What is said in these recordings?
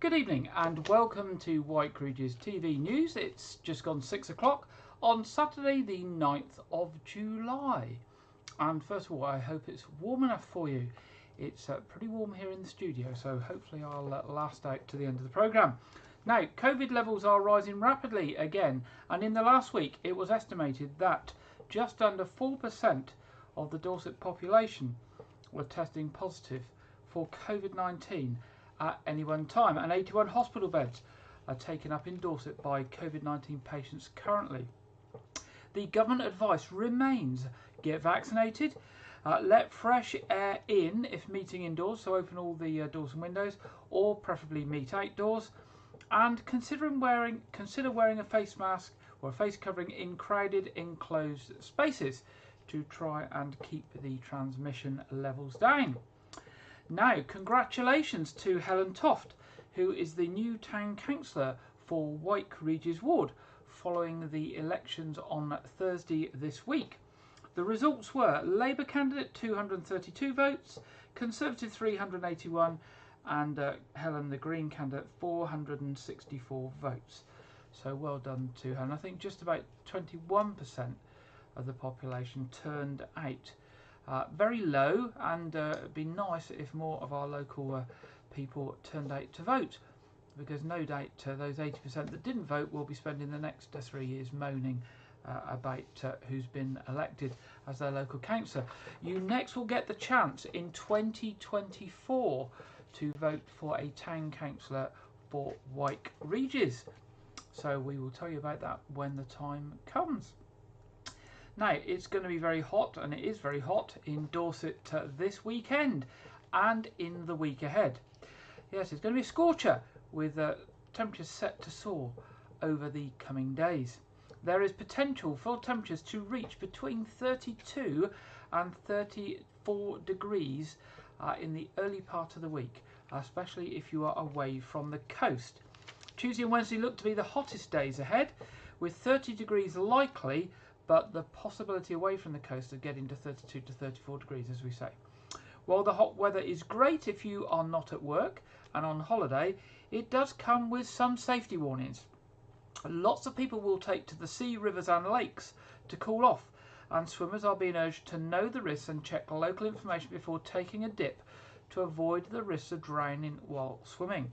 Good evening and welcome to Wyke Regis TV News. It's just gone 6 o'clock on Saturday the 9th of July. And first of all, I hope it's warm enough for you. It's pretty warm here in the studio, so hopefully I'll last out to the end of the programme. Now, COVID levels are rising rapidly again, and in the last week it was estimated that just under 4% of the Dorset population were testing positive for COVID-19 at any one time, and 81 hospital beds are taken up in Dorset by COVID-19 patients currently. The government advice remains: get vaccinated, let fresh air in if meeting indoors, so open all the doors and windows, or preferably meet outdoors, and consider wearing a face mask or a face covering in crowded enclosed spaces to try and keep the transmission levels down. Now, congratulations to Helen Toft, who is the new town councillor for Wyke Regis ward, following the elections on Thursday this week. The results were Labour candidate 232 votes, Conservative 381, and Helen the Green candidate 464 votes. So well done to Helen. I think just about 21% of the population turned out. Very low, and it'd be nice if more of our local people turned out to vote, because no doubt those 80% that didn't vote will be spending the next 3 years moaning about who's been elected as their local councillor. You next will get the chance in 2024 to vote for a town councillor for Wyke Regis. So we will tell you about that when the time comes. Now, it's going to be very hot, and it is very hot in Dorset this weekend and in the week ahead. Yes, it's going to be a scorcher with temperatures set to soar over the coming days. There is potential for temperatures to reach between 32 and 34 degrees in the early part of the week, especially if you are away from the coast. Tuesday and Wednesday look to be the hottest days ahead, with 30 degrees likely, but the possibility away from the coast of getting to 32 to 34 degrees, as we say. While the hot weather is great if you are not at work and on holiday, it does come with some safety warnings. Lots of people will take to the sea, rivers and lakes to cool off, and swimmers are being urged to know the risks and check local information before taking a dip to avoid the risks of drowning while swimming.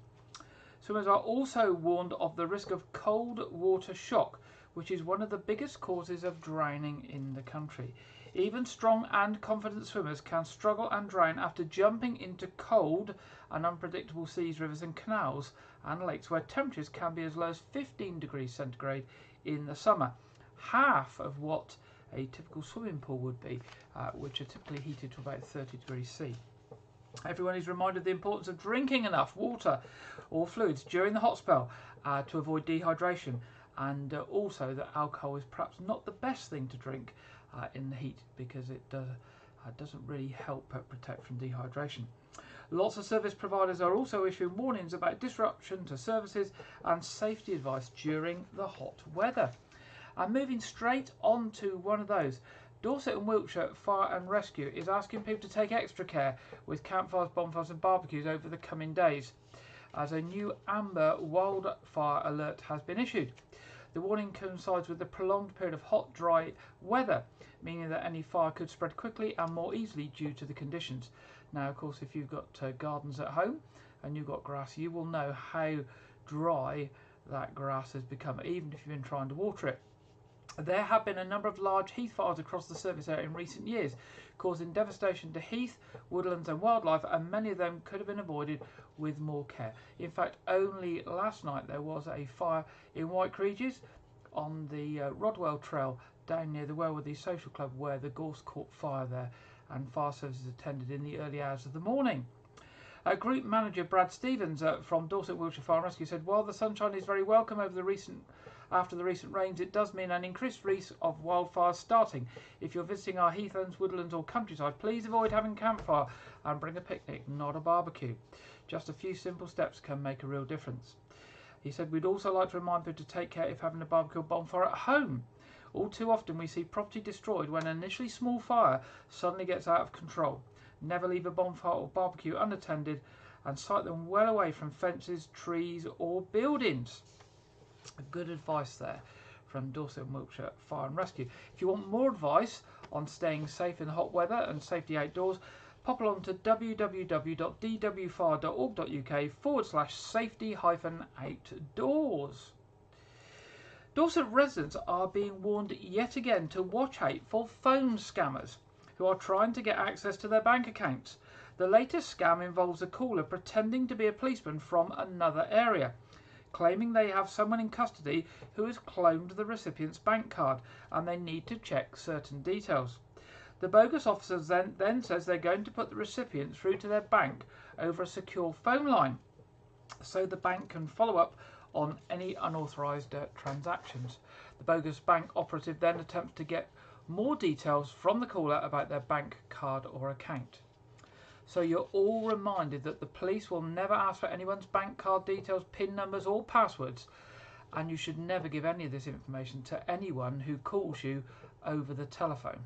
Swimmers are also warned of the risk of cold water shock, which is one of the biggest causes of drowning in the country. Even strong and confident swimmers can struggle and drown after jumping into cold and unpredictable seas, rivers and canals and lakes where temperatures can be as low as 15 degrees centigrade in the summer, half of what a typical swimming pool would be, which are typically heated to about 30 degrees C. Everyone is reminded of the importance of drinking enough water or fluids during the hot spell to avoid dehydration, and also that alcohol is perhaps not the best thing to drink in the heat, because it doesn't really help protect from dehydration. Lots of service providers are also issuing warnings about disruption to services and safety advice during the hot weather. And moving straight on to one of those, Dorset and Wiltshire Fire and Rescue is asking people to take extra care with campfires, bonfires and barbecues over the coming days, as a new amber wildfire alert has been issued. The warning coincides with the prolonged period of hot, dry weather, meaning that any fire could spread quickly and more easily due to the conditions. Now, of course, if you've got gardens at home and you've got grass, you will know how dry that grass has become, even if you've been trying to water it. There have been a number of large heath fires across the service area in recent years, causing devastation to heath, woodlands and wildlife, and many of them could have been avoided with more care. In fact, only last night there was a fire in Wyke Regis on the Rodwell Trail down near the Welworthy Social Club, where the gorse caught fire there, and fire services attended in the early hours of the morning. Group manager Brad Stevens from Dorset Wiltshire Fire and Rescue said, while the sunshine is very welcome after the recent rains, it does mean an increased risk of wildfires starting. If you're visiting our heathlands, woodlands or countryside, please avoid having campfire and bring a picnic, not a barbecue. Just a few simple steps can make a real difference. He said, we'd also like to remind people to take care if having a barbecue or bonfire at home. All too often we see property destroyed when an initially small fire suddenly gets out of control. Never leave a bonfire or barbecue unattended, and site them well away from fences, trees or buildings. Good advice there from Dorset and Wiltshire Fire and Rescue. If you want more advice on staying safe in the hot weather and safety outdoors, pop along to www.dwfire.org.uk/safety-outdoors. Dorset residents are being warned yet again to watch out for phone scammers who are trying to get access to their bank accounts. The latest scam involves a caller pretending to be a policeman from another area, claiming they have someone in custody who has cloned the recipient's bank card and they need to check certain details. The bogus officer then says they're going to put the recipient through to their bank over a secure phone line so the bank can follow up on any unauthorised transactions. The bogus bank operative then attempts to get more details from the caller about their bank card or account. So you're all reminded that the police will never ask for anyone's bank card details, PIN numbers or passwords, and you should never give any of this information to anyone who calls you over the telephone.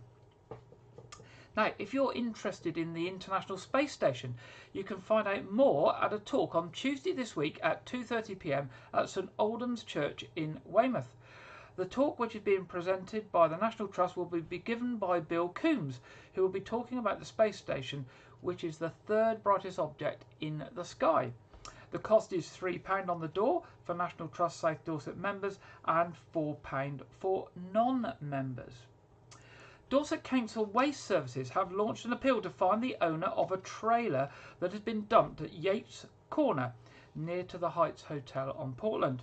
Now, if you're interested in the International Space Station, you can find out more at a talk on Tuesday this week at 2:30 p.m. at St Aldham's Church in Weymouth. The talk, which is being presented by the National Trust, will be given by Bill Coombs, who will be talking about the space station, which is the third brightest object in the sky. The cost is £3 on the door for National Trust South Dorset members and £4 for non-members. Dorset Council Waste Services have launched an appeal to find the owner of a trailer that has been dumped at Yates Corner, near to the Heights Hotel on Portland.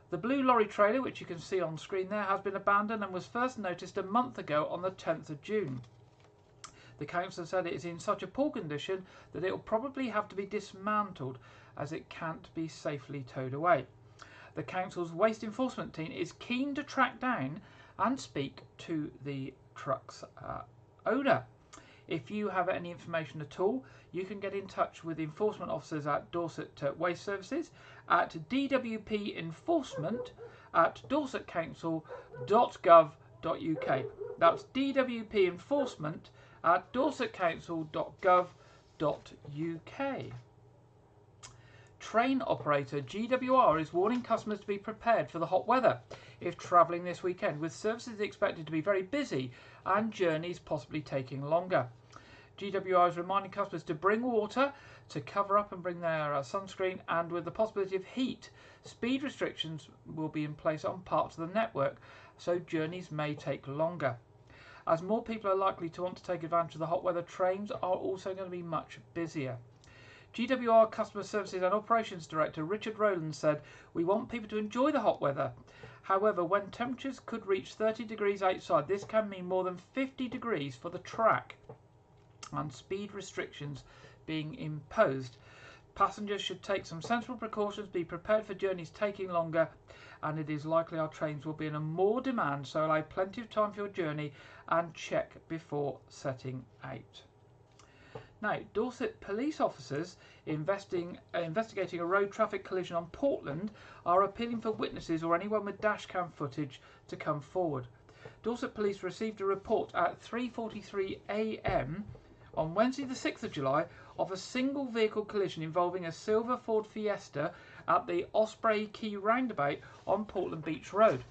The blue lorry trailer, which you can see on screen there, has been abandoned and was first noticed a month ago on the 10th of June. The council said it is in such a poor condition that it will probably have to be dismantled as it can't be safely towed away. The council's waste enforcement team is keen to track down and speak to the truck's owner. If you have any information at all, you can get in touch with enforcement officers at Dorset Waste Services at dwpenforcement@dorsetcouncil.gov.uk. That's dwpenforcement@dorsetcouncil.gov.uk. Train operator GWR is warning customers to be prepared for the hot weather if travelling this weekend, with services expected to be very busy and journeys possibly taking longer. GWR is reminding customers to bring water, to cover up and bring their sunscreen, and with the possibility of heat, speed restrictions will be in place on parts of the network, so journeys may take longer. As more people are likely to want to take advantage of the hot weather, trains are also going to be much busier. GWR Customer Services and Operations Director Richard Rowland said, "We want people to enjoy the hot weather. However, when temperatures could reach 30 degrees outside, this can mean more than 50 degrees for the track and speed restrictions being imposed. Passengers should take some sensible precautions, be prepared for journeys taking longer, and it is likely our trains will be in a more demand, so allow plenty of time for your journey and check before setting out." Now, Dorset police officers investigating a road traffic collision on Portland are appealing for witnesses or anyone with dashcam footage to come forward. Dorset police received a report at 3:43 a.m. on Wednesday the 6th of July of a single vehicle collision involving a silver Ford Fiesta at the Osprey Quay roundabout on Portland Beach Road.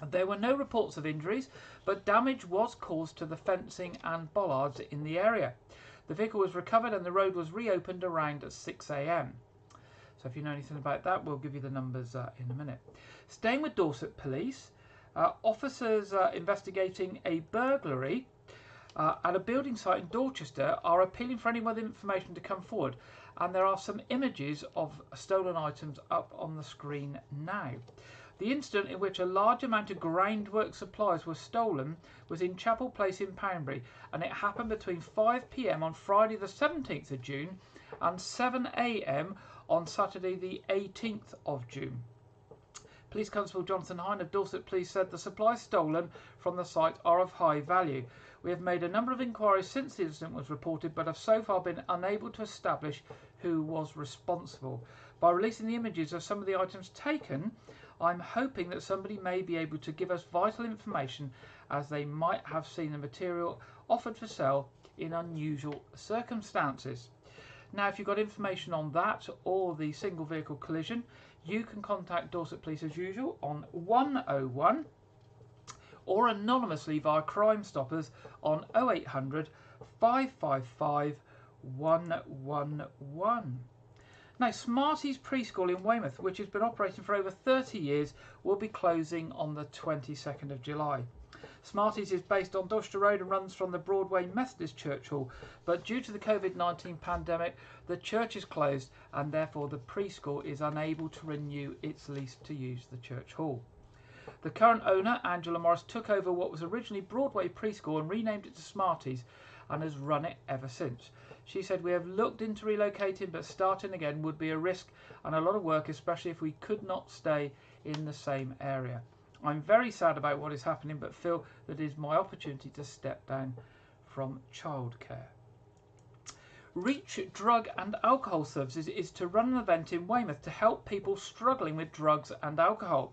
There were no reports of injuries, but damage was caused to the fencing and bollards in the area. The vehicle was recovered and the road was reopened around 6 a.m. So if you know anything about that, we'll give you the numbers in a minute. Staying with Dorset Police, officers investigating a burglary at a building site in Dorchester are appealing for anyone with information to come forward, and there are some images of stolen items up on the screen now. The incident in which a large amount of groundwork supplies were stolen was in Chapel Place in Poundbury, and it happened between 5 p.m. on Friday the 17th of June and 7 a.m. on Saturday the 18th of June. Police Constable Jonathan Hine of Dorset Police said the supplies stolen from the site are of high value. We have made a number of inquiries since the incident was reported, but have so far been unable to establish who was responsible. By releasing the images of some of the items taken, I'm hoping that somebody may be able to give us vital information, as they might have seen the material offered for sale in unusual circumstances. Now, if you've got information on that or the single vehicle collision, you can contact Dorset Police as usual on 101 or anonymously via Crime Stoppers on 0800 555 111. Now, Smarties Preschool in Weymouth, which has been operating for over 30 years, will be closing on the 22nd of July. Smarties is based on Dorchester Road and runs from the Broadway Methodist Church Hall, but due to the COVID-19 pandemic, the church is closed and therefore the preschool is unable to renew its lease to use the church hall. The current owner, Angela Morris, took over what was originally Broadway Preschool and renamed it to Smarties and has run it ever since. She said, "We have looked into relocating, but starting again would be a risk and a lot of work, especially if we could not stay in the same area. I'm very sad about what is happening, but feel that it is my opportunity to step down from childcare." Reach Drug and Alcohol Services is to run an event in Weymouth to help people struggling with drugs and alcohol.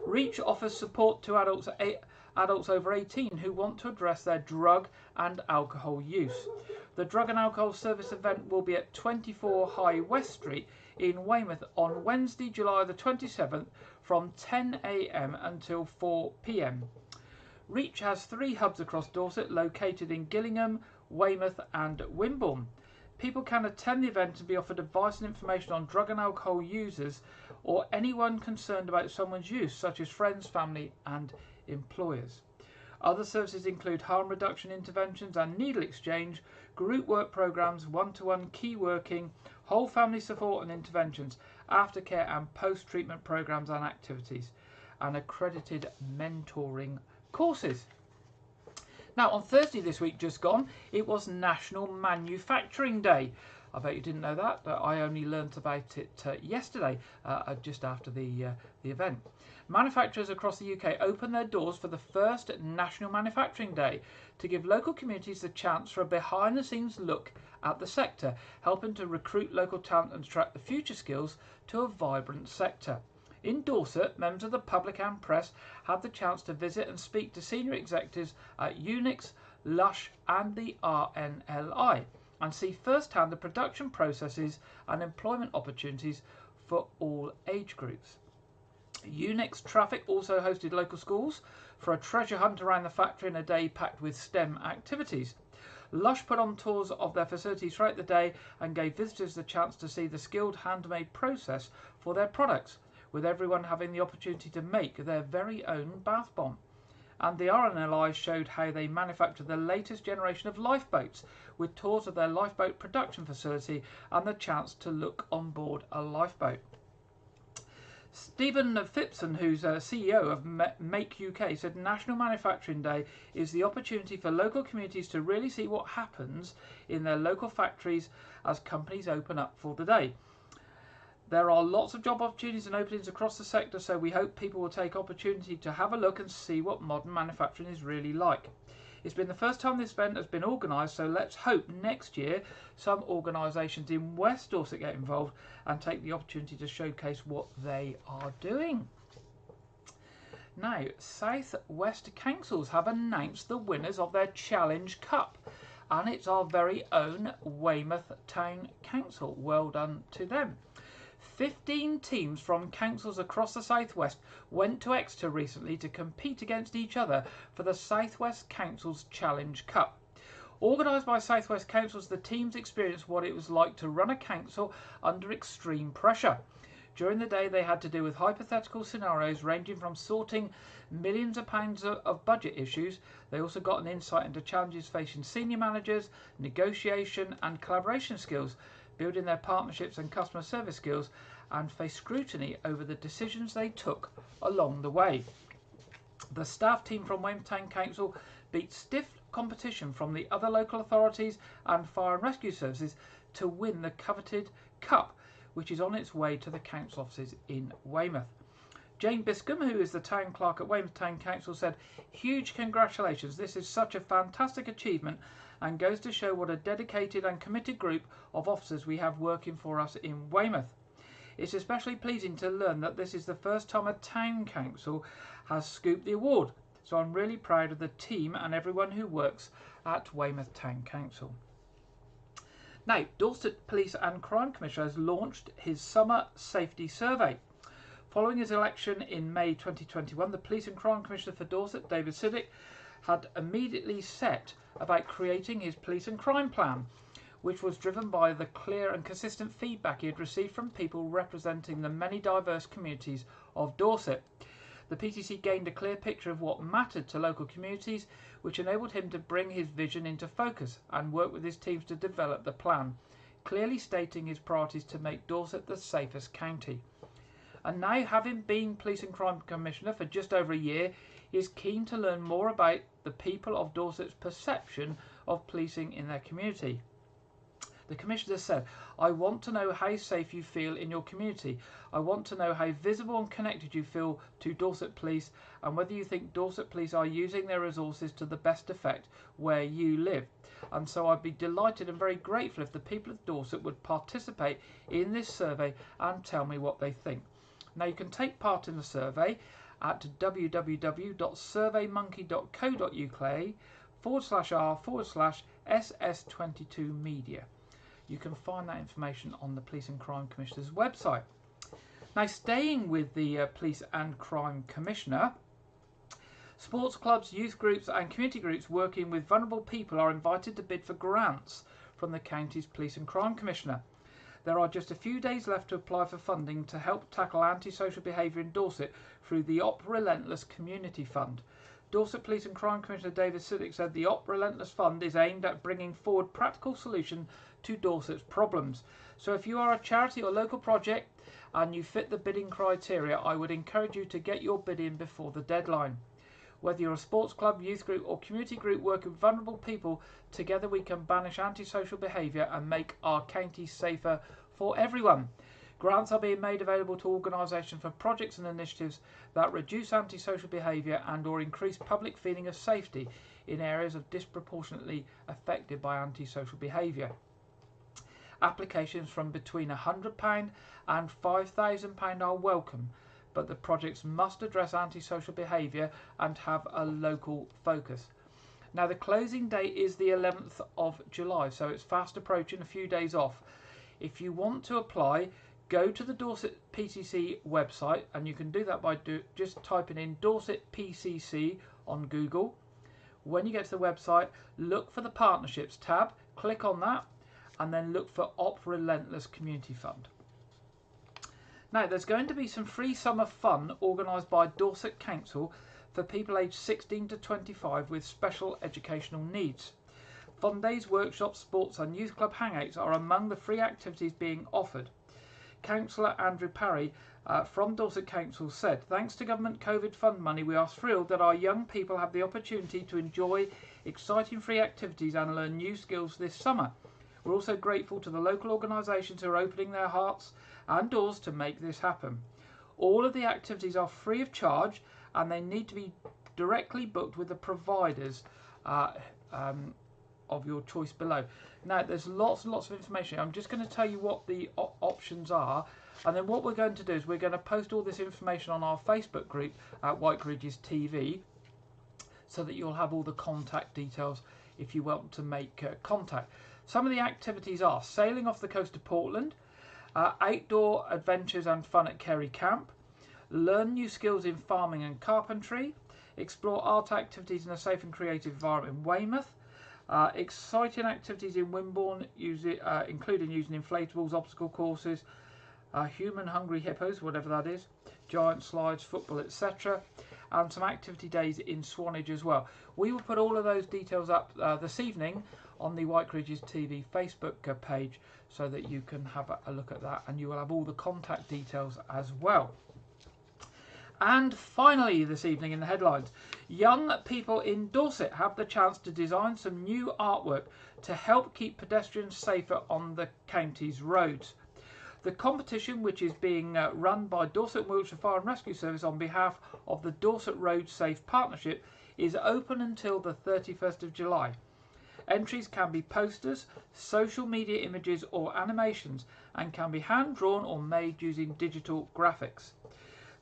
Reach offers support to adults over 18 who want to address their drug and alcohol use. The Drug and Alcohol Service event will be at 24 High West Street in Weymouth on Wednesday, July the 27th from 10 a.m. until 4 p.m. Reach has 3 hubs across Dorset located in Gillingham, Weymouth and Wimborne. People can attend the event and be offered advice and information on drug and alcohol users or anyone concerned about someone's use, such as friends, family and employers. Other services include harm reduction interventions and needle exchange, group work programs, one-to-one key working, whole family support and interventions, aftercare and post-treatment programs and activities, and accredited mentoring courses. Now, on Thursday this week just gone, it was National Manufacturing Day. I bet you didn't know that. I only learnt about it yesterday, just after the event. Manufacturers across the UK opened their doors for the first National Manufacturing Day to give local communities the chance for a behind-the-scenes look at the sector, helping to recruit local talent and attract the future skills to a vibrant sector. In Dorset, members of the public and press had the chance to visit and speak to senior executives at Unix, Lush and the RNLI and see firsthand the production processes and employment opportunities for all age groups. Unix Traffic also hosted local schools for a treasure hunt around the factory in a day packed with STEM activities. Lush put on tours of their facilities throughout the day and gave visitors the chance to see the skilled handmade process for their products, with everyone having the opportunity to make their very own bath bomb. And the RNLI showed how they manufacture the latest generation of lifeboats, with tours of their lifeboat production facility and the chance to look on board a lifeboat. Stephen Phipson, who's CEO of Make UK, said National Manufacturing Day is the opportunity for local communities to really see what happens in their local factories as companies open up for the day. There are lots of job opportunities and openings across the sector, so we hope people will take opportunity to have a look and see what modern manufacturing is really like. It's been the first time this event has been organised, so let's hope next year some organisations in West Dorset get involved and take the opportunity to showcase what they are doing. Now, South West Councils have announced the winners of their Challenge Cup, and it's our very own Weymouth Town Council. Well done to them. 15 teams from councils across the Southwest went to Exeter recently to compete against each other for the Southwest Councils Challenge Cup. Organised by Southwest Councils, the teams experienced what it was like to run a council under extreme pressure. During the day, they had to deal with hypothetical scenarios ranging from sorting millions of pounds of budget issues. They also got an insight into challenges facing senior managers, negotiation and collaboration skills, building their partnerships and customer service skills, and face scrutiny over the decisions they took along the way. The staff team from Weymouth Town Council beat stiff competition from the other local authorities and fire and rescue services to win the coveted cup, which is on its way to the council offices in Weymouth. Jane Biscombe, who is the town clerk at Weymouth Town Council, said, "Huge congratulations, this is such a fantastic achievement and goes to show what a dedicated and committed group of officers we have working for us in Weymouth. It's especially pleasing to learn that this is the first time a town council has scooped the award, so I'm really proud of the team and everyone who works at Weymouth Town Council." Now, Dorset Police and Crime Commissioner has launched his summer safety survey. Following his election in May 2021, the Police and Crime Commissioner for Dorset, David Siddick, had immediately set about creating his police and crime plan, which was driven by the clear and consistent feedback he had received from people representing the many diverse communities of Dorset. The PCC gained a clear picture of what mattered to local communities, which enabled him to bring his vision into focus and work with his teams to develop the plan, clearly stating his priorities to make Dorset the safest county. And now, having been Police and Crime Commissioner for just over a year, he is keen to learn more about the people of Dorset's perception of policing in their community. The Commissioner said, "I want to know how safe you feel in your community. I want to know how visible and connected you feel to Dorset Police and whether you think Dorset Police are using their resources to the best effect where you live. And so I'd be delighted and very grateful if the people of Dorset would participate in this survey and tell me what they think." Now, you can take part in the survey at www.surveymonkey.co.uk/r/SS22media. You can find that information on the Police and Crime Commissioner's website. Now, staying with the Police and Crime Commissioner, sports clubs, youth groups and community groups working with vulnerable people are invited to bid for grants from the county's Police and Crime Commissioner. There are just a few days left to apply for funding to help tackle antisocial behaviour in Dorset through the Op Relentless Community Fund. Dorset Police and Crime Commissioner David Siddick said the Op Relentless Fund is aimed at bringing forward practical solutions to Dorset's problems. So if you are a charity or local project and you fit the bidding criteria, I would encourage you to get your bid in before the deadline. Whether you're a sports club, youth group or community group working with vulnerable people, together we can banish antisocial behaviour and make our county safer for everyone. Grants are being made available to organisations for projects and initiatives that reduce antisocial behaviour and or increase public feeling of safety in areas of disproportionately affected by antisocial behaviour. Applications from between £100 and £5,000 are welcome, but the projects must address antisocial behaviour and have a local focus. Now, the closing date is the 11th of July, so it's fast approaching, a few days off. If you want to apply, go to the Dorset PCC website, and you can do that by just typing in Dorset PCC on Google. When you get to the website, look for the Partnerships tab, click on that, and then look for Op Relentless Community Fund. Now, there's going to be some free summer fun organised by Dorset Council for people aged 16 to 25 with special educational needs. Fun days, workshops, sports and youth club hangouts are among the free activities being offered. Councillor Andrew Parry from Dorset Council said, "Thanks to government COVID fund money, we are thrilled that our young people have the opportunity to enjoy exciting free activities and learn new skills this summer. We're also grateful to the local organisations who are opening their hearts and doors to make this happen. All of the activities are free of charge and they need to be directly booked with the providers of your choice below." Now, there's lots and lots of information. I'm just going to tell you what the options are, and then what we're going to do is we're going to post all this information on our Facebook group at Wyke Regis TV, so that you'll have all the contact details if you want to make contact. Some of the activities are sailing off the coast of Portland, outdoor adventures and fun at Kerry Camp, learn new skills in farming and carpentry, explore art activities in a safe and creative environment in Weymouth, exciting activities in Wimborne, including using inflatables, obstacle courses, human hungry hippos, whatever that is, giant slides, football, etc., and some activity days in Swanage as well. We will put all of those details up this evening on the Wyke Regis TV Facebook page, so that you can have a look at that, and you will have all the contact details as well. And finally, this evening in the headlines, young people in Dorset have the chance to design some new artwork to help keep pedestrians safer on the county's roads. The competition, which is being run by Dorset and Wiltshire Fire and Rescue Service on behalf of the Dorset Road Safe Partnership, is open until the 31st of July. Entries can be posters, social media images or animations, and can be hand-drawn or made using digital graphics.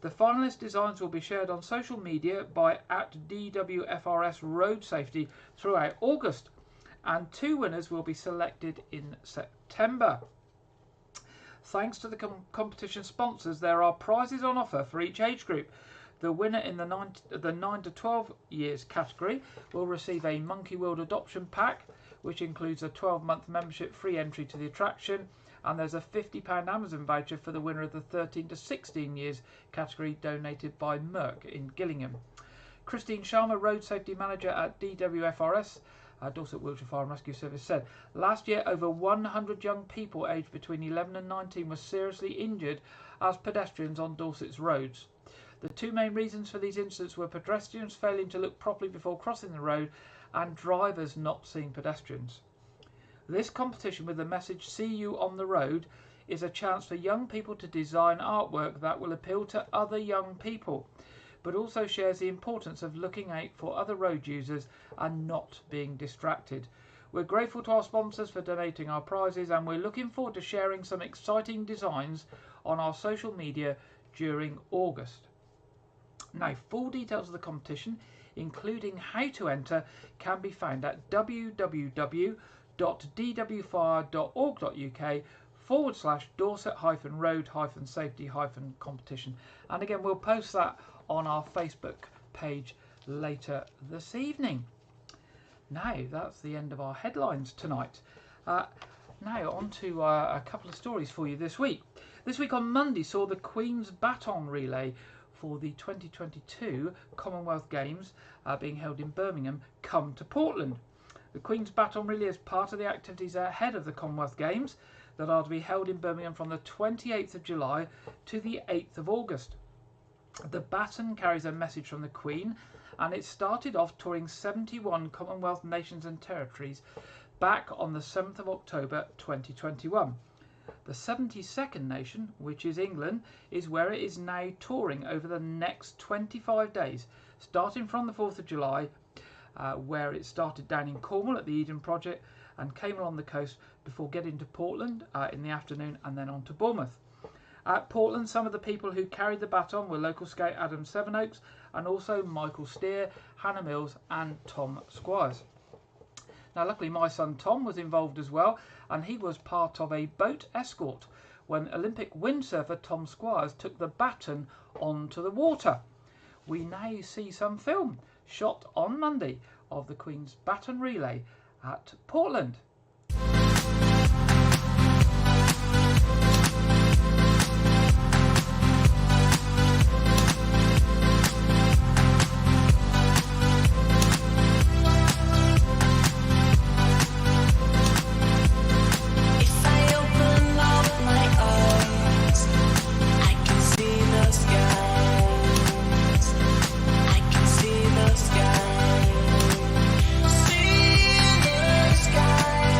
The finalist designs will be shared on social media by @DWFRS Road Safety throughout August. and 2 winners will be selected in September. Thanks to the competition sponsors, there are prizes on offer for each age group. The winner in the 9 to 12 years category will receive a Monkey World adoption pack, which includes a 12-month membership, free entry to the attraction, and there's a £50 Amazon voucher for the winner of the 13 to 16 years category, donated by Merck in Gillingham. Christine Sharma, Road Safety Manager at DWFRS, Dorset Wiltshire Fire and Rescue Service, said, last year over 100 young people aged between 11 and 19 were seriously injured as pedestrians on Dorset's roads. The 2 main reasons for these incidents were pedestrians failing to look properly before crossing the road and drivers not seeing pedestrians. This competition with the message "See you on the road" is a chance for young people to design artwork that will appeal to other young people, but also shares the importance of looking out for other road users and not being distracted. We're grateful to our sponsors for donating our prizes, and we're looking forward to sharing some exciting designs on our social media during August. Now, full details of the competition, including how to enter, can be found at www.dwfire.org.uk/Dorset-road-safety-competition. And again, we'll post that on our Facebook page later this evening. Now, that's the end of our headlines tonight. Now, on to a couple of stories for you this week. This week on Monday saw the Queen's Baton Relay for the 2022 Commonwealth Games being held in Birmingham come to Portland. The Queen's Baton Relay is part of the activities ahead of the Commonwealth Games that are to be held in Birmingham from the 28th of July to the 8th of August. The baton carries a message from the Queen, and it started off touring 71 Commonwealth nations and territories back on the 7th of October 2021. The 72nd nation, which is England, is where it is now touring over the next 25 days, starting from the 4th of July, where it started down in Cornwall at the Eden Project and came along the coast before getting to Portland in the afternoon and then on to Bournemouth. At Portland, some of the people who carried the baton were local scout Adam Sevenoaks and also Michael Steer, Hannah Mills and Tom Squires. Now, luckily, my son Tom was involved as well, and he was part of a boat escort when Olympic windsurfer Tom Squires took the baton onto the water. We now see some film shot on Monday of the Queen's Baton Relay at Portland. Sky.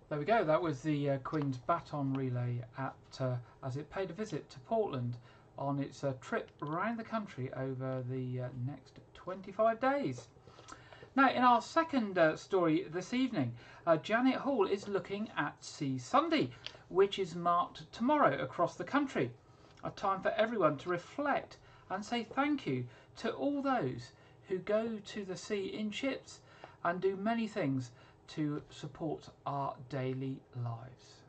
There we go. That was the Queen's baton relay as it paid a visit to Portland on its trip around the country over the next 25 days. Now, in our second story this evening, Janet Hall is looking at Sea Sunday, which is marked tomorrow across the country. A time for everyone to reflect and say thank you to all those who go to the sea in ships and do many things to support our daily lives.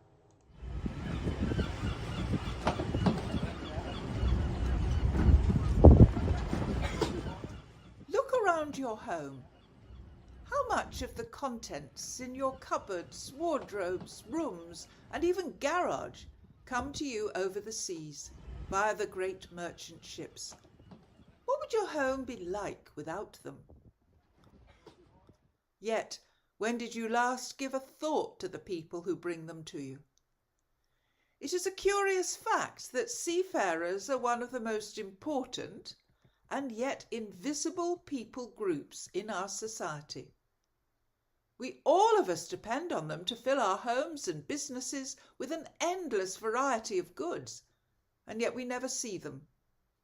Look around your home. How much of the contents in your cupboards, wardrobes, rooms, and even garage come to you over the seas via the great merchant ships? What would your home be like without them? Yet, when did you last give a thought to the people who bring them to you? It is a curious fact that seafarers are one of the most important and yet invisible people groups in our society. We all of us depend on them to fill our homes and businesses with an endless variety of goods, and yet we never see them,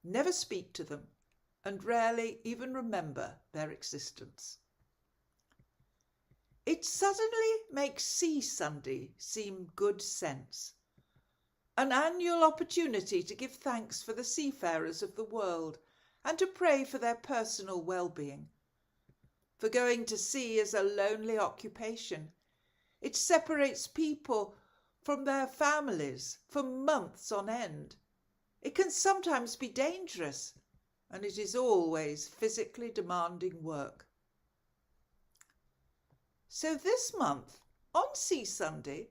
never speak to them, and rarely even remember their existence. It suddenly makes Sea Sunday seem good sense. An annual opportunity to give thanks for the seafarers of the world and to pray for their personal well-being. For going to sea is a lonely occupation. It separates people from their families for months on end. It can sometimes be dangerous, and it is always physically demanding work. So this month, on Sea Sunday,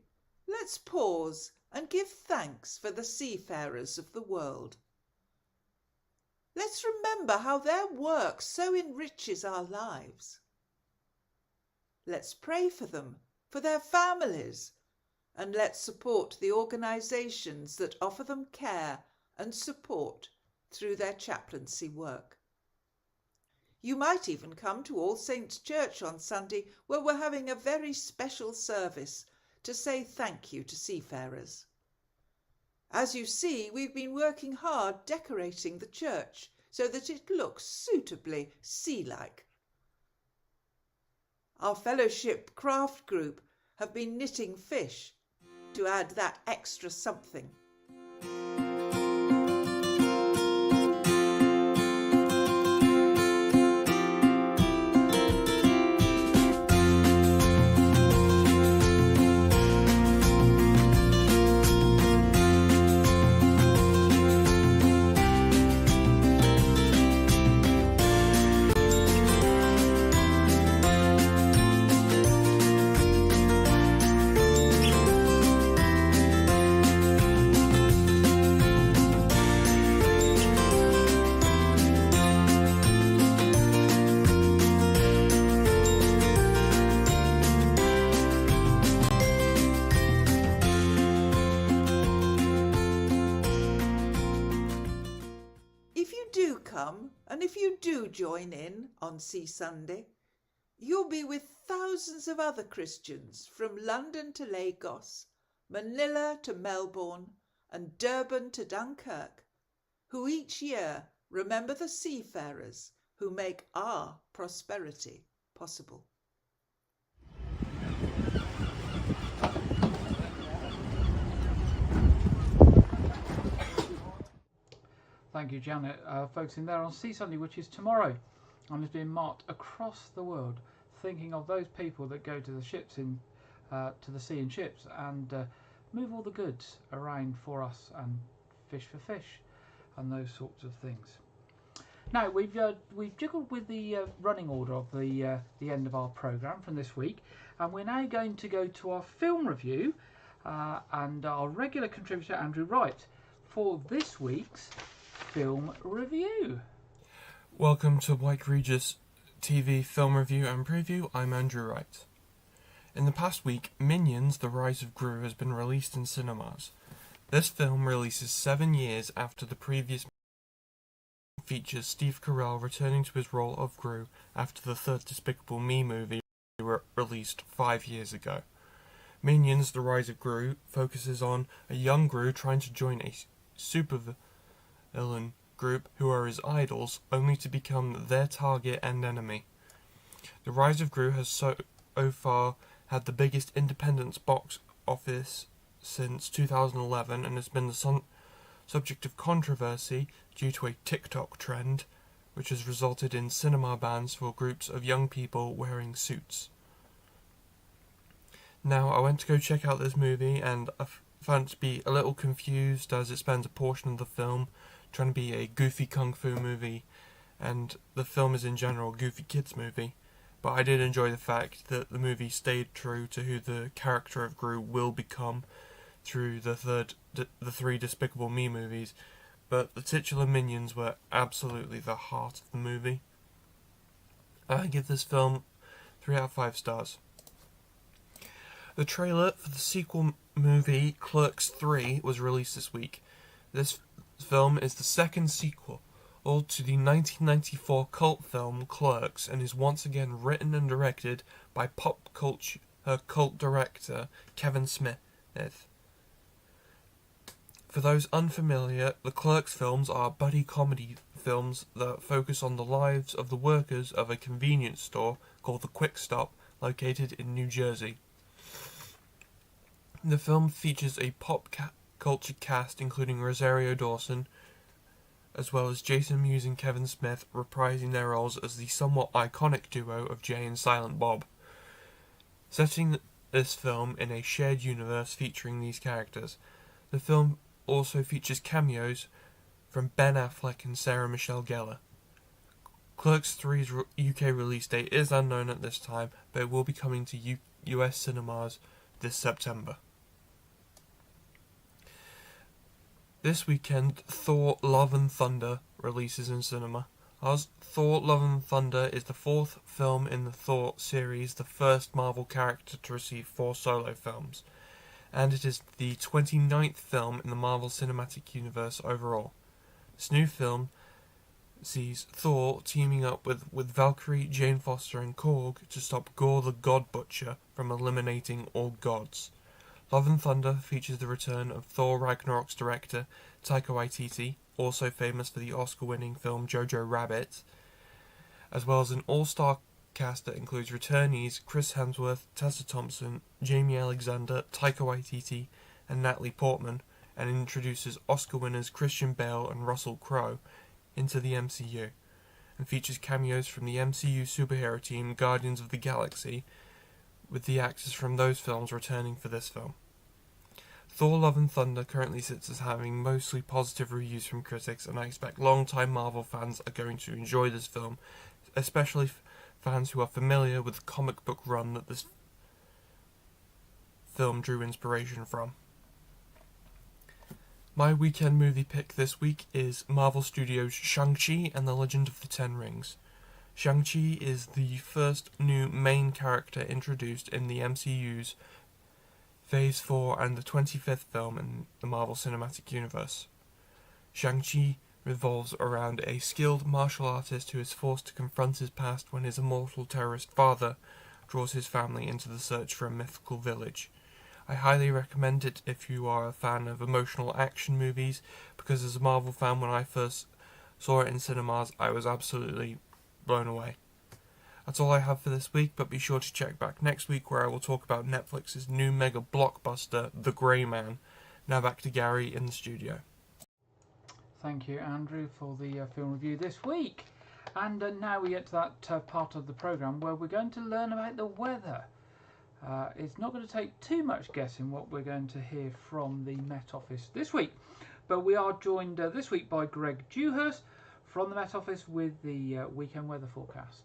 let's pause and give thanks for the seafarers of the world. Let's remember how their work so enriches our lives. Let's pray for them, for their families, and let's support the organisations that offer them care and support through their chaplaincy work. You might even come to All Saints' Church on Sunday, where we're having a very special service to say thank you to seafarers. As you see, we've been working hard decorating the church so that it looks suitably sea-like. Our fellowship craft group have been knitting fish to add that extra something. And if you do join in on Sea Sunday, you'll be with thousands of other Christians from London to Lagos, Manila to Melbourne, and Durban to Dunkirk, who each year remember the seafarers who make our prosperity possible. Thank you, Janet. Focusing there on Sea Sunday, which is tomorrow, and is being marked across the world, thinking of those people that go to the ships to the sea in ships and move all the goods around for us and fish for fish and those sorts of things. Now we've jiggled with the running order of the end of our programme from this week, and we're now going to go to our film review and our regular contributor Andrew Wright for this week's film review. Welcome to Wyke Regis TV film review and preview. I'm Andrew Wright. In the past week, Minions: The Rise of Gru has been released in cinemas. This film releases 7 years after the previous features Steve Carell returning to his role of Gru after the third Despicable Me movie released 5 years ago. Minions: The Rise of Gru focuses on a young Gru trying to join a supervillain group who are his idols, only to become their target and enemy. The Rise of Gru has so far had the biggest independent box office since 2011 and has been the subject of controversy due to a TikTok trend, which has resulted in cinema bans for groups of young people wearing suits. Now, I went to go check out this movie and I found it to be a little confused as it spends a portion of the film trying to be a goofy kung fu movie, and the film is in general a goofy kids movie. But I did enjoy the fact that the movie stayed true to who the character of Gru will become through the three Despicable Me movies, but the titular minions were absolutely the heart of the movie. I give this film 3 out of 5 stars. The trailer for the sequel movie Clerks 3 was released this week. This film is the second sequel to the 1994 cult film Clerks, and is once again written and directed by pop culture cult director Kevin Smith. For those unfamiliar, the Clerks films are buddy comedy films that focus on the lives of the workers of a convenience store called the Quick Stop, located in New Jersey. The film features a pop culture cast including Rosario Dawson, as well as Jason Mewes and Kevin Smith reprising their roles as the somewhat iconic duo of Jay and Silent Bob, setting this film in a shared universe featuring these characters. The film also features cameos from Ben Affleck and Sarah Michelle Gellar. Clerks 3's UK release date is unknown at this time, but it will be coming to US cinemas this September. This weekend, Thor: Love and Thunder releases in cinema. Thor: Love and Thunder is the 4th film in the Thor series, the first Marvel character to receive 4 solo films, and it is the 29th film in the Marvel Cinematic Universe overall. This new film sees Thor teaming up with Valkyrie, Jane Foster and Korg to stop Gore the God Butcher from eliminating all gods. Love and Thunder features the return of Thor Ragnarok's director Taika Waititi, also famous for the Oscar-winning film Jojo Rabbit, as well as an all-star cast that includes returnees Chris Hemsworth, Tessa Thompson, Jamie Alexander, Taika Waititi and Natalie Portman, and introduces Oscar winners Christian Bale and Russell Crowe into the MCU, and features cameos from the MCU superhero team Guardians of the Galaxy, with the actors from those films returning for this film. Thor: Love and Thunder currently sits as having mostly positive reviews from critics, and I expect long-time Marvel fans are going to enjoy this film, especially fans who are familiar with the comic book run that this film drew inspiration from. My weekend movie pick this week is Marvel Studios' Shang-Chi and the Legend of the Ten Rings. Shang-Chi is the first new main character introduced in the MCU's Phase 4 and the 25th film in the Marvel Cinematic Universe. Shang-Chi revolves around a skilled martial artist who is forced to confront his past when his immortal terrorist father draws his family into the search for a mythical village. I highly recommend it if you are a fan of emotional action movies, because as a Marvel fan, when I first saw it in cinemas, I was absolutely blown away. That's all I have for this week, but be sure to check back next week where I will talk about Netflix's new mega blockbuster, The Grey Man. Now back to Gary in the studio. Thank you, Andrew, for the film review this week. And now we get to that part of the programme where we're going to learn about the weather. It's not going to take too much guessing what we're going to hear from the Met Office this week. But we are joined this week by Greg Dewhurst from the Met Office with the weekend weather forecast.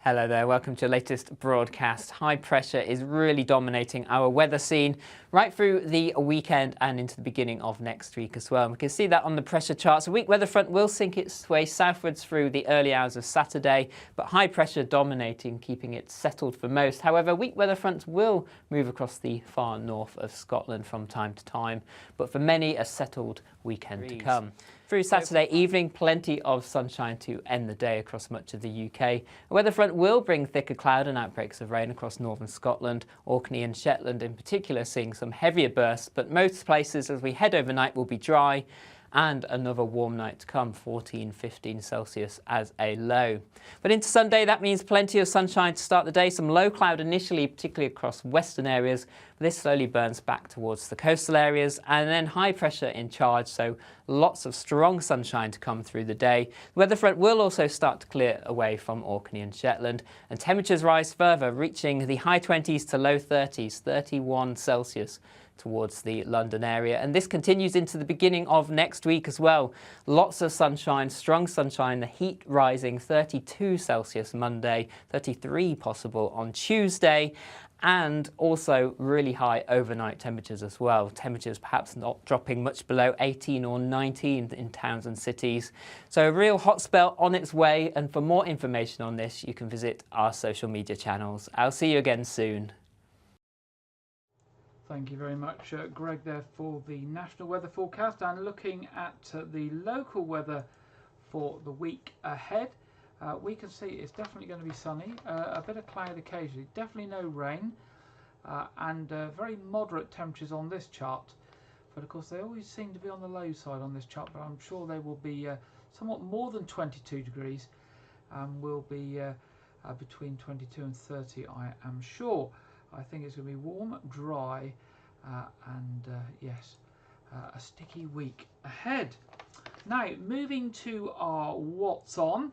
Hello there, welcome to your latest broadcast. High pressure is really dominating our weather scene right through the weekend and into the beginning of next week as well. And we can see that on the pressure charts. A weak weather front will sink its way southwards through the early hours of Saturday, but high pressure dominating, keeping it settled for most. However, weak weather fronts will move across the far north of Scotland from time to time, but for many, a settled weekend to come. through Saturday evening, plenty of sunshine to end the day across much of the UK. A weather front will bring thicker cloud and outbreaks of rain across northern Scotland, Orkney and Shetland in particular seeing some heavier bursts, but most places as we head overnight will be dry. And another warm night to come, 14, 15 Celsius as a low. But into Sunday, that means plenty of sunshine to start the day. Some low cloud initially, particularly across western areas. This slowly burns back towards the coastal areas, and then high pressure in charge, so lots of strong sunshine to come through the day. The weather front will also start to clear away from Orkney and Shetland, and temperatures rise further, reaching the high 20s to low 30s, 31 Celsius. Towards the London area, and this continues into the beginning of next week as well. Lots of sunshine, strong sunshine, the heat rising, 32 Celsius Monday, 33 possible on Tuesday, and also really high overnight temperatures as well. Temperatures perhaps not dropping much below 18 or 19 in towns and cities. So a real hot spell on its way, and for more information on this you can visit our social media channels. I'll see you again soon. Thank you very much, Greg, there for the national weather forecast. And looking at the local weather for the week ahead, we can see it's definitely going to be sunny, a bit of cloud occasionally, definitely no rain, and very moderate temperatures on this chart. But of course they always seem to be on the low side on this chart, but I'm sure they will be somewhat more than 22 degrees and will be between 22 and 30, I am sure. I think it's going to be warm, dry, and yes, a sticky week ahead. Now, moving to our What's On.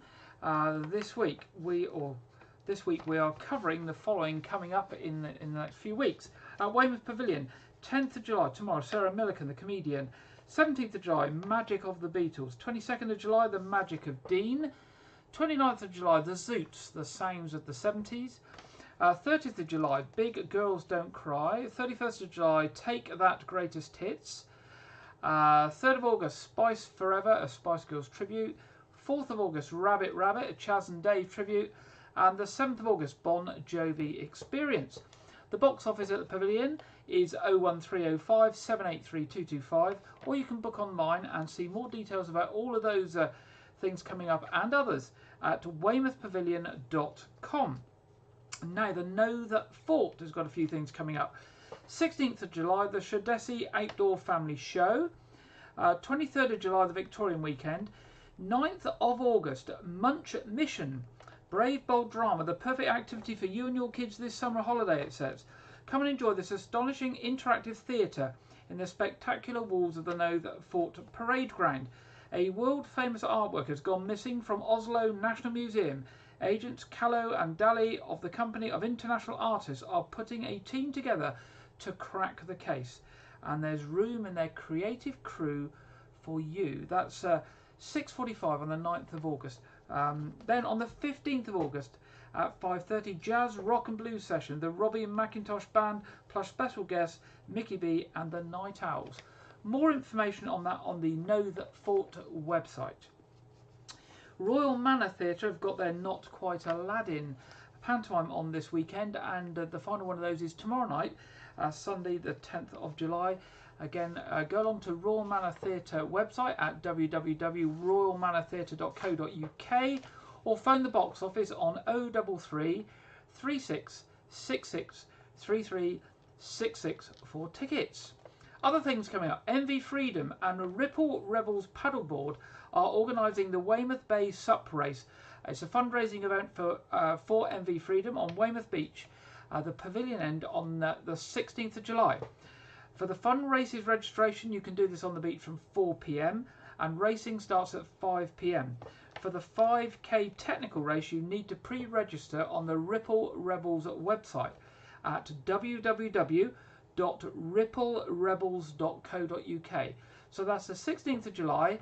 This week we are covering the following coming up in the next few weeks. Weymouth Pavilion, 10th of July, tomorrow, Sarah Millican, the comedian. 17th of July, Magic of the Beatles. 22nd of July, The Magic of Dean. 29th of July, The Zoots, the sounds of the 70s. 30th of July, Big Girls Don't Cry. 31st of July, Take That Greatest Hits. 3rd of August, Spice Forever, a Spice Girls tribute. 4th of August, Rabbit Rabbit, a Chaz and Dave tribute. And the 7th of August, Bon Jovi Experience. The box office at the Pavilion is 01305 783 225, or you can book online and see more details about all of those things coming up and others at weymouthpavilion.com. Now, the Know That Fort has got a few things coming up. 16th of July, the Shadesi Outdoor Family Show. 23rd of July, the Victorian Weekend. 9th of August, Munch Mission. Brave, bold drama, the perfect activity for you and your kids this summer holiday, it says. Come and enjoy this astonishing interactive theatre in the spectacular walls of the Know That Fort Parade Ground. A world-famous artwork has gone missing from Oslo National Museum. Agents Callow and Daly of the Company of International Artists are putting a team together to crack the case. And there's room in their creative crew for you. That's 6:45 on the 9th of August. Then on the 15th of August at 5:30, Jazz, Rock and Blues Session. The Robbie and McIntosh Band plus special guests Mickey B and the Night Owls. More information on that on the Know That Fort website. Royal Manor Theatre have got their Not Quite Aladdin pantomime on this weekend, and the final one of those is tomorrow night, Sunday the 10th of July. Again, go along to Royal Manor Theatre website at www.royalmanortheatre.co.uk or phone the box office on 033 36 66 3366 for tickets. Other things coming up, MV Freedom and Ripple Rebels Paddleboard are organising the Weymouth Bay Sup Race. It's a fundraising event for MV Freedom on Weymouth Beach, the Pavilion End on the 16th of July. For the fun races registration, you can do this on the beach from 4 p.m. and racing starts at 5 p.m. For the 5k technical race, you need to pre-register on the Ripple Rebels website at www.ripplerebels.co.uk. So that's the 16th of July,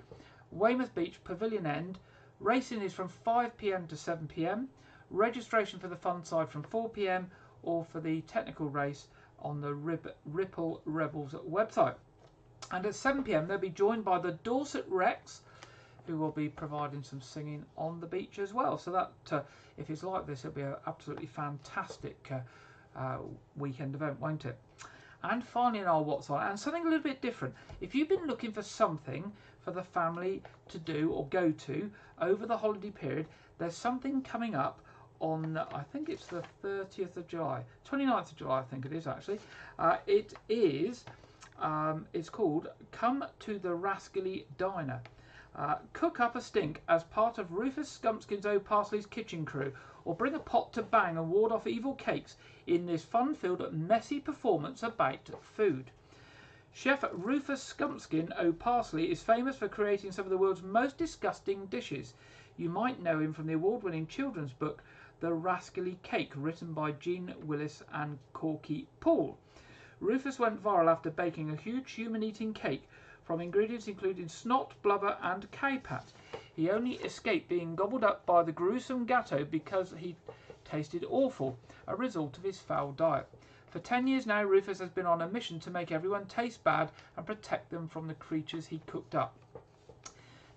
Weymouth Beach, Pavilion End. Racing is from 5 p.m. to 7 p.m. Registration for the fun side from 4 p.m. or for the technical race on the Ripple Rebels website. And at 7 p.m. they'll be joined by the Dorset Rex, who will be providing some singing on the beach as well. So that, if it's like this, it'll be an absolutely fantastic weekend event, won't it? And finally in our What's On, and something a little bit different. If you've been looking for something for the family to do or go to over the holiday period, there's something coming up on, I think it's the 30th of July, 29th of July I think it is actually. It's called Come to the Rascally Diner. Cook up a stink as part of Rufus Scumpskin's O'Parsley's kitchen crew, or bring a pot to bang and ward off evil cakes in this fun-filled, messy performance about food. Chef Rufus Scumpskin O'Parsley is famous for creating some of the world's most disgusting dishes. You might know him from the award-winning children's book The Rascally Cake, written by Jean Willis and Corky Paul. Rufus went viral after baking a huge human-eating cake from ingredients including snot, blubber and cowpat. He only escaped being gobbled up by the gruesome gatto because he tasted awful, a result of his foul diet. For 10 years now, Rufus has been on a mission to make everyone taste bad and protect them from the creatures he cooked up.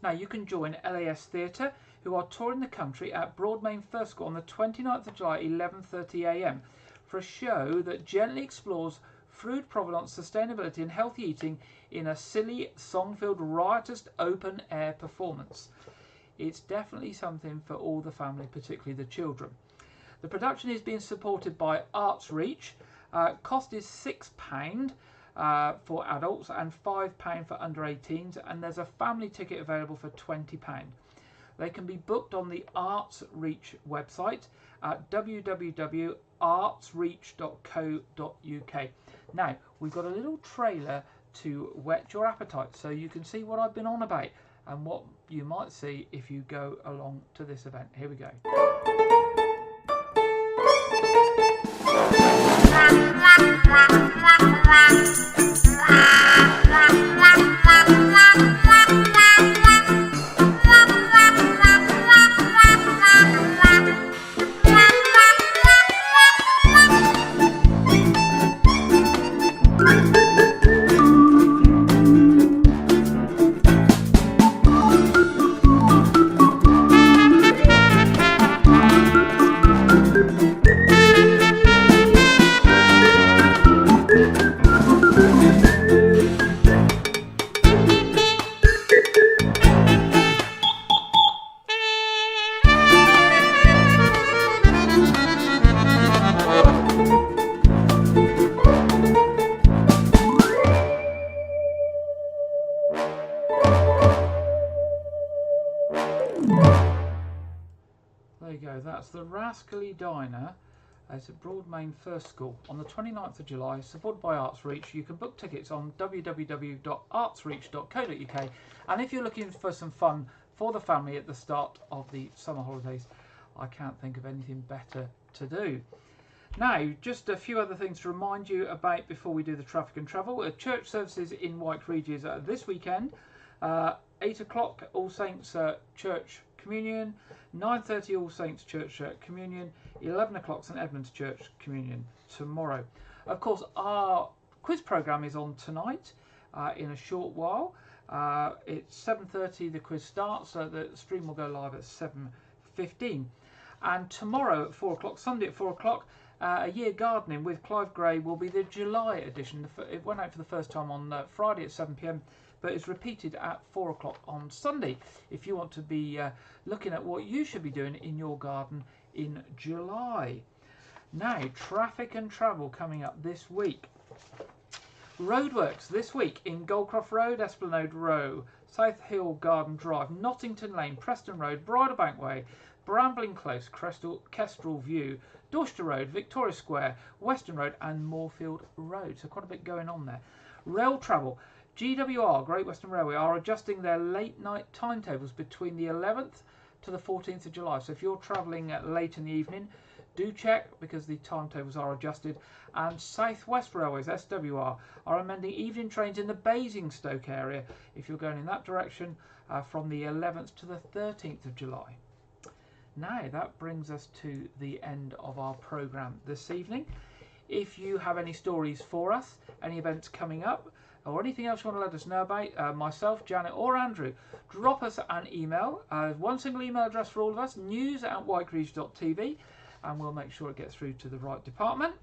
Now you can join LAS Theatre, who are touring the country at Broadmain First School on the 29th of July, 11:30 a.m. for a show that gently explores food provenance, sustainability and healthy eating in a silly, song-filled, riotous, open-air performance. It's definitely something for all the family, particularly the children. The production is being supported by Arts Reach. Cost is £6 for adults and £5 for under 18s, and there's a family ticket available for £20. They can be booked on the Arts Reach website at www.artsreach.co.uk. Now, we've got a little trailer to whet your appetite so you can see what I've been on about and what you might see if you go along to this event. Here we go. There you go, that's the Rascally Diner. It's at Broadmain First School on the 29th of July, supported by Arts Reach. You can book tickets on www.artsreach.co.uk, and if you're looking for some fun for the family at the start of the summer holidays, I can't think of anything better to do. Now, just a few other things to remind you about before we do the traffic and travel. Church services in Wyke Regis this weekend. 8 o'clock All Saints Church Communion, 9:30 All Saints Church Communion, 11 o'clock St Edmund's Church Communion tomorrow. Of course, our quiz programme is on tonight in a short while. It's 7:30 the quiz starts, so the stream will go live at 7:15. And tomorrow at 4 o'clock, Sunday at 4 o'clock, A Year Gardening with Clive Gray will be the July edition. It went out for the first time on Friday at 7 p.m. but it's repeated at 4 o'clock on Sunday if you want to be looking at what you should be doing in your garden in July. Now, traffic and travel coming up this week. Roadworks this week in Goldcroft Road, Esplanade Row, South Hill Garden Drive, Nottington Lane, Preston Road, Bridlebank Way, Brambling Close, Kestrel View, Dorchester Road, Victoria Square, Western Road and Moorfield Road. So quite a bit going on there. Rail travel. GWR, Great Western Railway, are adjusting their late night timetables between the 11th to the 14th of July. So if you're travelling late in the evening, do check because the timetables are adjusted. And South West Railways, SWR, are amending evening trains in the Basingstoke area if you're going in that direction from the 11th to the 13th of July. Now that brings us to the end of our programme this evening. If you have any stories for us, any events coming up, or anything else you want to let us know about, myself, Janet or Andrew, drop us an email. One single email address for all of us, news@wykeregis.tv, and we'll make sure it gets through to the right department.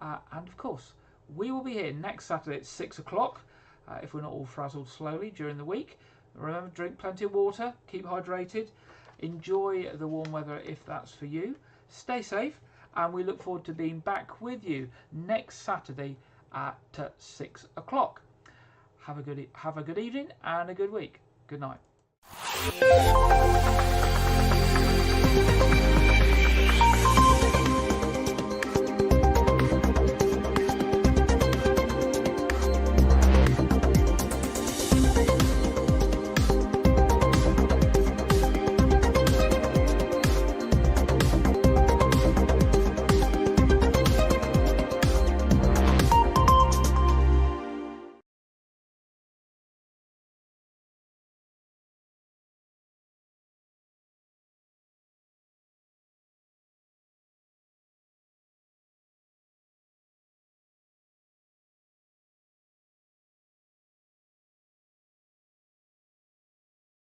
And of course, We will be here next Saturday at 6 o'clock, if we're not all frazzled slowly during the week. Remember, drink plenty of water, keep hydrated, enjoy the warm weather if that's for you. Stay safe, and we look forward to being back with you next Saturday at 6 o'clock. Have a good evening and a good week. Good night.